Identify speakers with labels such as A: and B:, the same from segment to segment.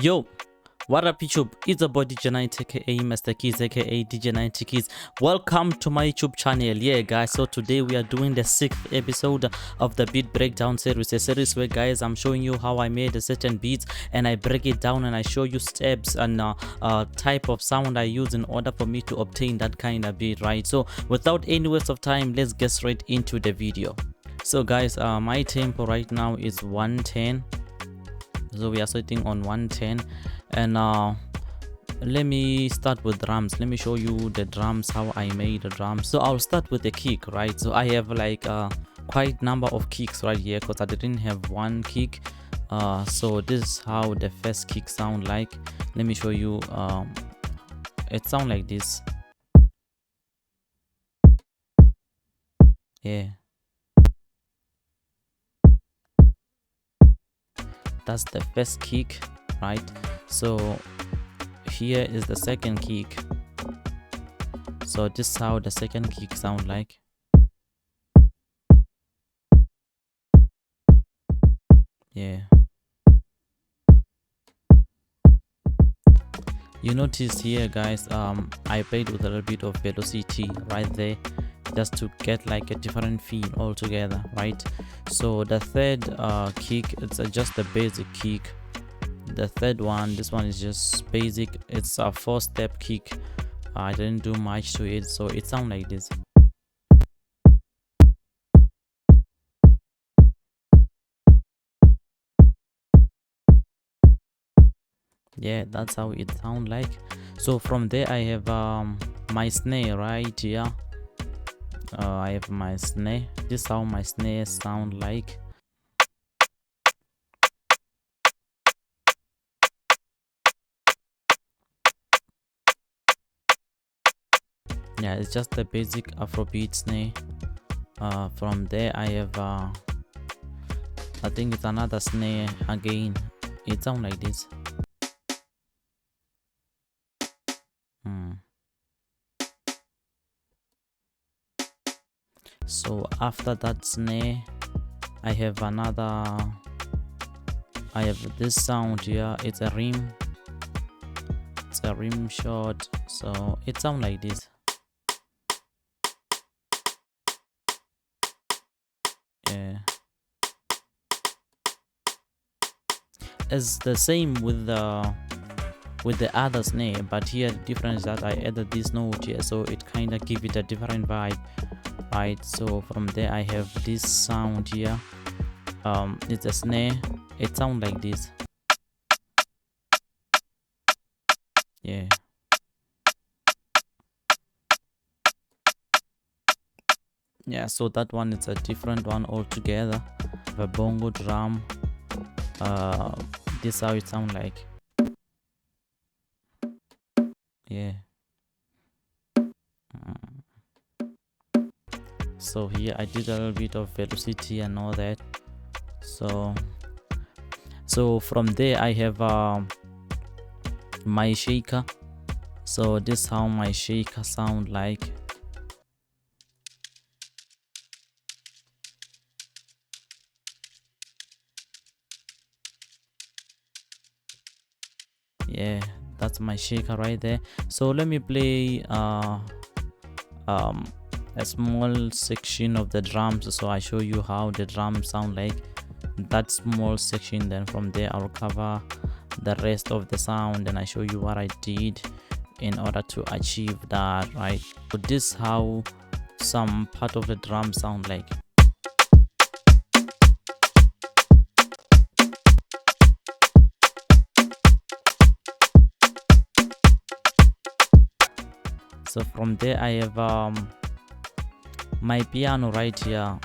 A: Yo, what up YouTube? It's a boy DJ 90 aka Mr. Keys aka DJ 90 Keys. Welcome to my YouTube channel. Yeah guys, so today we are doing the 6th episode of the beat breakdown series. A series where guys I'm showing you how I made a certain beats and I break it down and I show you steps and type of sound I use in order for me to obtain that kind of beat, right? So without any waste of time, let's get straight into the video. So guys, my tempo right now is 110. So we are sitting on 110, and let me start with drums. Let me show you the drums, how I made the drums. So I'll start with the kick, right? So I have like quite number of kicks right here because I didn't have one kick. So this is how the first kick sound like. Let me show you. It sound like this. Yeah, that's the first kick, right? So here is the second kick. So this is how the second kick sound like. Yeah, you notice here guys, I played with a little bit of velocity right there just to get like a different feel altogether, right? So the third kick, it's just a basic kick. The third one, this one is just basic. It's a 4-step kick. I didn't do much to it, so it sounds like this. Yeah, that's how it sound like. So from there I have my snare right here. I have my snare. This is how my snare sound like. Yeah, it's just the basic Afrobeat snare. From there I have I think it's another snare again. It sounds like this. So after that snare I have this sound here. It's a rim shot, so it sounds like this. Yeah, it's the same with the other snare, but here the difference is that I added this note here, so it kind of give it a different vibe, right? So from there I have this sound here. It's a snare. It sounds like this. Yeah, yeah, so that one is a different one altogether. The bongo drum, this is how it sounds like. Yeah, so here I did a little bit of velocity and all that. So from there I have my shaker. So this is how my shaker sound like. Yeah, that's my shaker right there. So let me play a small section of the drums, so I show you how the drums sound like, that small section. Then from there I'll cover the rest of the sound and I show you what I did in order to achieve that, right? So this is how some part of the drum sound like. So from there I have my piano right here.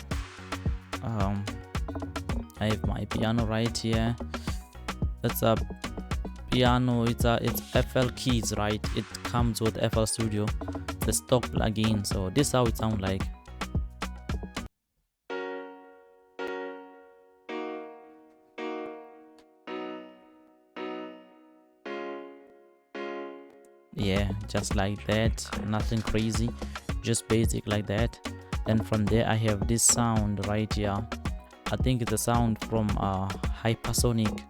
A: I have my piano right here. That's a piano. It's FL keys, right? It comes with FL Studio, the stock plugin. So this is how it sounds like. Yeah, just like that, nothing crazy, just basic like that. Then from there I have this sound right here. I think it's a sound from hypersonic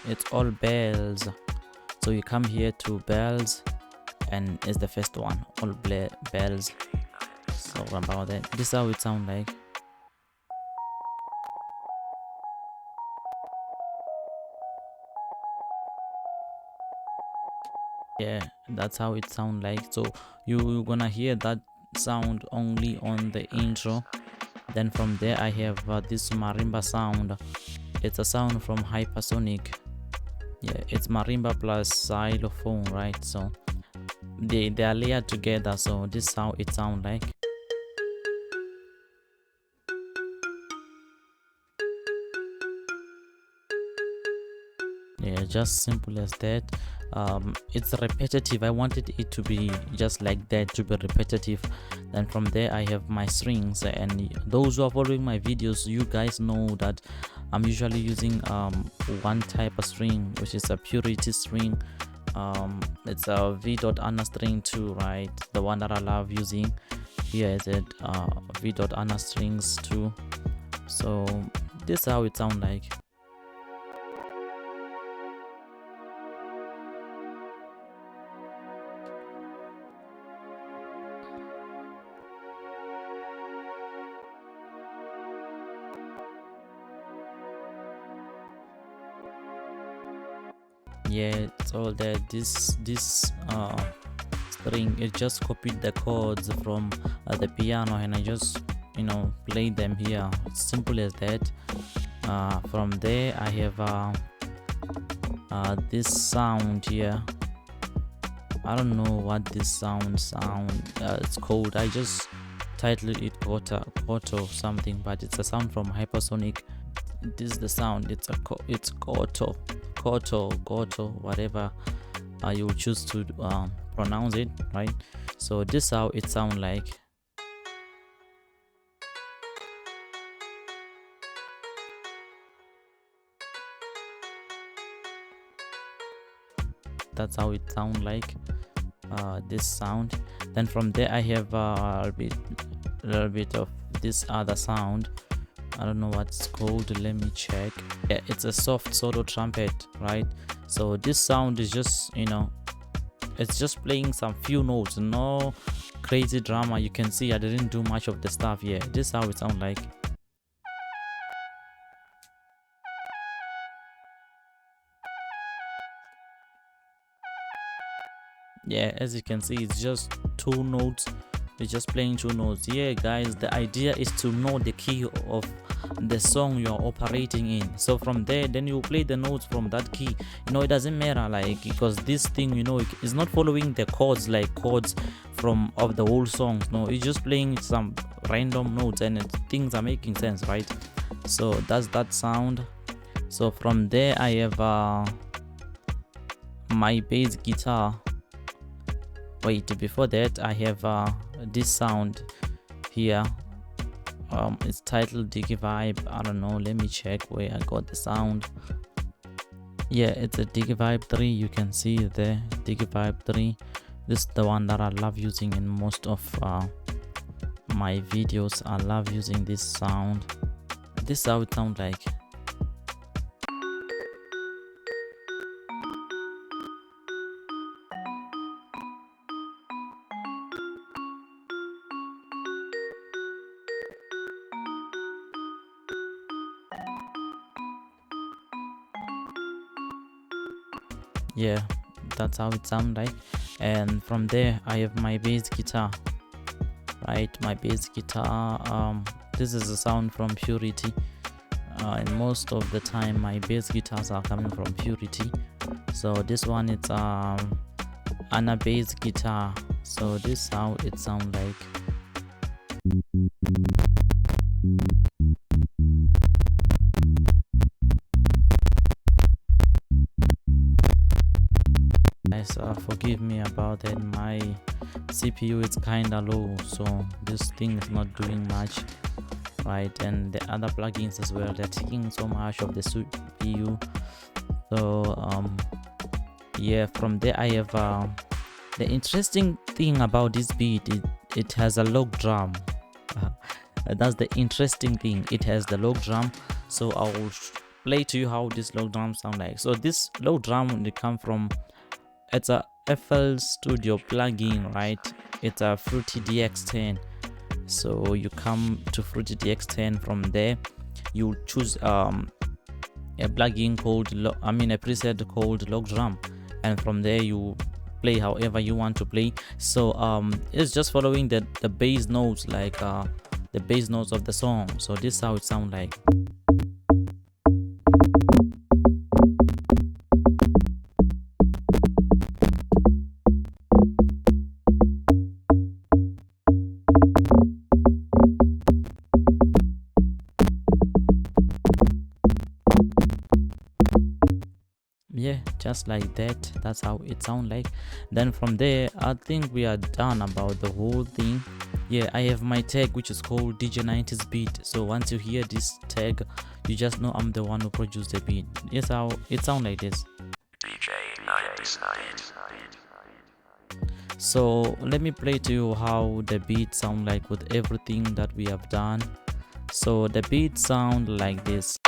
A: it's all bells. So you come here to bells, and it's the first one, all bells. So about that, this is how it sound like. Yeah, that's how it sound like. So you're gonna hear that sound only on the intro. Then from there I have this marimba sound. It's a sound from hypersonic. Yeah, it's marimba plus xylophone, right? So they are layered together. So this is how it sound like. Yeah, just simple as that. It's repetitive. I wanted it to be just like that, to be repetitive. Then from there I have my strings, and those who are following my videos, you guys know that I'm usually using one type of string, which is a purity string. It's a v dot ana string 2, right? The one that I love using. Here is it, v dot ana strings 2. So this is how it sound like. Yeah, it's all that. This string, it just copied the chords from the piano, and I just played them here. It's simple as that. From there I have this sound here. I don't know what this sound it's called. I just titled it quarto something, but it's a sound from hypersonic. This is the sound. It's quarto, whatever you choose to pronounce it, right? So this is how it sound like. That's how it sound like, this sound. Then from there I have a little bit of this other sound. I don't know what it's called. Let me check. Yeah, it's a soft solo trumpet, right? So this sound is just it's just playing some few notes, no crazy drama. You can see I didn't do much of the stuff here. This is how it sounds like. Yeah, as you can see, it's just 2 notes. It's just playing 2 notes. Yeah guys, the idea is to know the key of the song you're operating in. So from there, then you play the notes from that key. It doesn't matter, like, because this thing it is not following the chords, like chords of the whole song. No, it's just playing some random notes, and things are making sense, right? So that's that sound. So from there I have my bass guitar. Wait, before that I have this sound here. It's titled Diggy Vibe. I don't know, let me check where I got the sound. Yeah, it's a Diggy Vibe 3. You can see it there, Diggy Vibe 3. This is the one that I love using in most of my videos. I love using this sound. This is how it sounds like. Yeah, that's how it sounds like. And from there I have my bass guitar, right? My bass guitar, this is a sound from Purity, and most of the time my bass guitars are coming from Purity. So this one, it's Ana bass guitar. So this is how it sounds like. Guys, forgive me about that. My CPU is kinda low, so this thing is not doing much, right? And the other plugins as well, they're taking so much of the CPU. So yeah, from there I have the interesting thing about this beat, it has a log drum. That's the interesting thing, it has the log drum. So I'll play to you how this logdrum sound like. So this logdrum, they come from, it's a FL Studio plugin, right? It's a Fruity DX10. So you come to Fruity DX10. From there you choose a plugin called a preset called logdrum, and from there you play however you want to play. So it's just following the bass notes, like the bass notes of the song. So this is how it sounds like. Yeah, just like that. That's how it sounds like. Then from there, I think we are done about the whole thing. Yeah, I have my tag which is called DJ90s beat. So once you hear this tag, you just know I'm the one who produced the beat. Yes, how it sounds like this. DJ90s. So let me play to you how the beat sound like with everything that we have done. So the beat sound like this.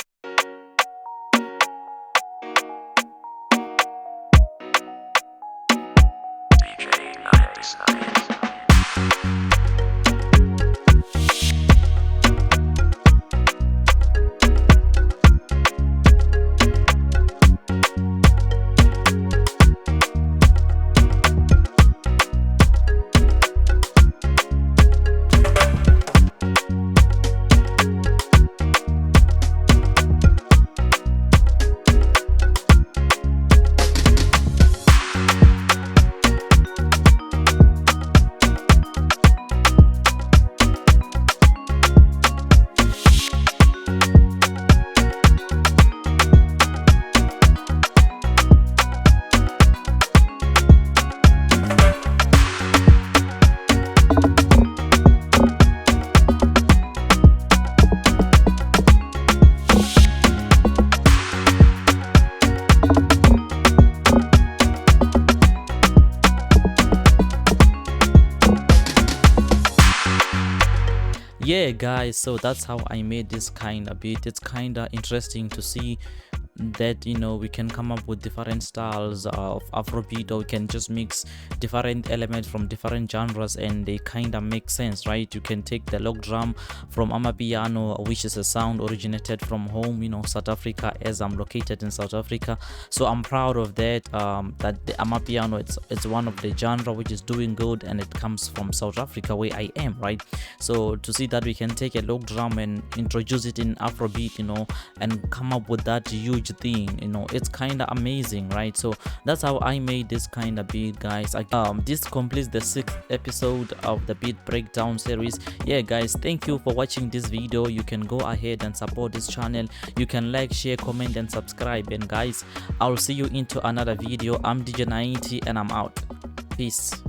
A: Yeah guys, so that's how I made this kind of beat. It's kind of interesting to see that, you know, we can come up with different styles of Afrobeat, or we can just mix different elements from different genres and they kind of make sense, right? You can take the logdrum from amapiano, which is a sound originated from home, you know, South Africa, as I'm located in South Africa. So I'm proud of that, that the amapiano, it's one of the genre which is doing good, and it comes from South Africa where I am, right? So to see that we can take a logdrum and introduce it in Afrobeat, you know, and come up with that huge thing, you know, it's kind of amazing, right? So that's how I made this kind of beat, guys. This completes the 6th episode of the beat breakdown series. Yeah guys, thank you for watching this video. You can go ahead and support this channel. You can like, share, comment and subscribe, and guys, I'll see you into another video. I'm DJ90 and I'm out. Peace.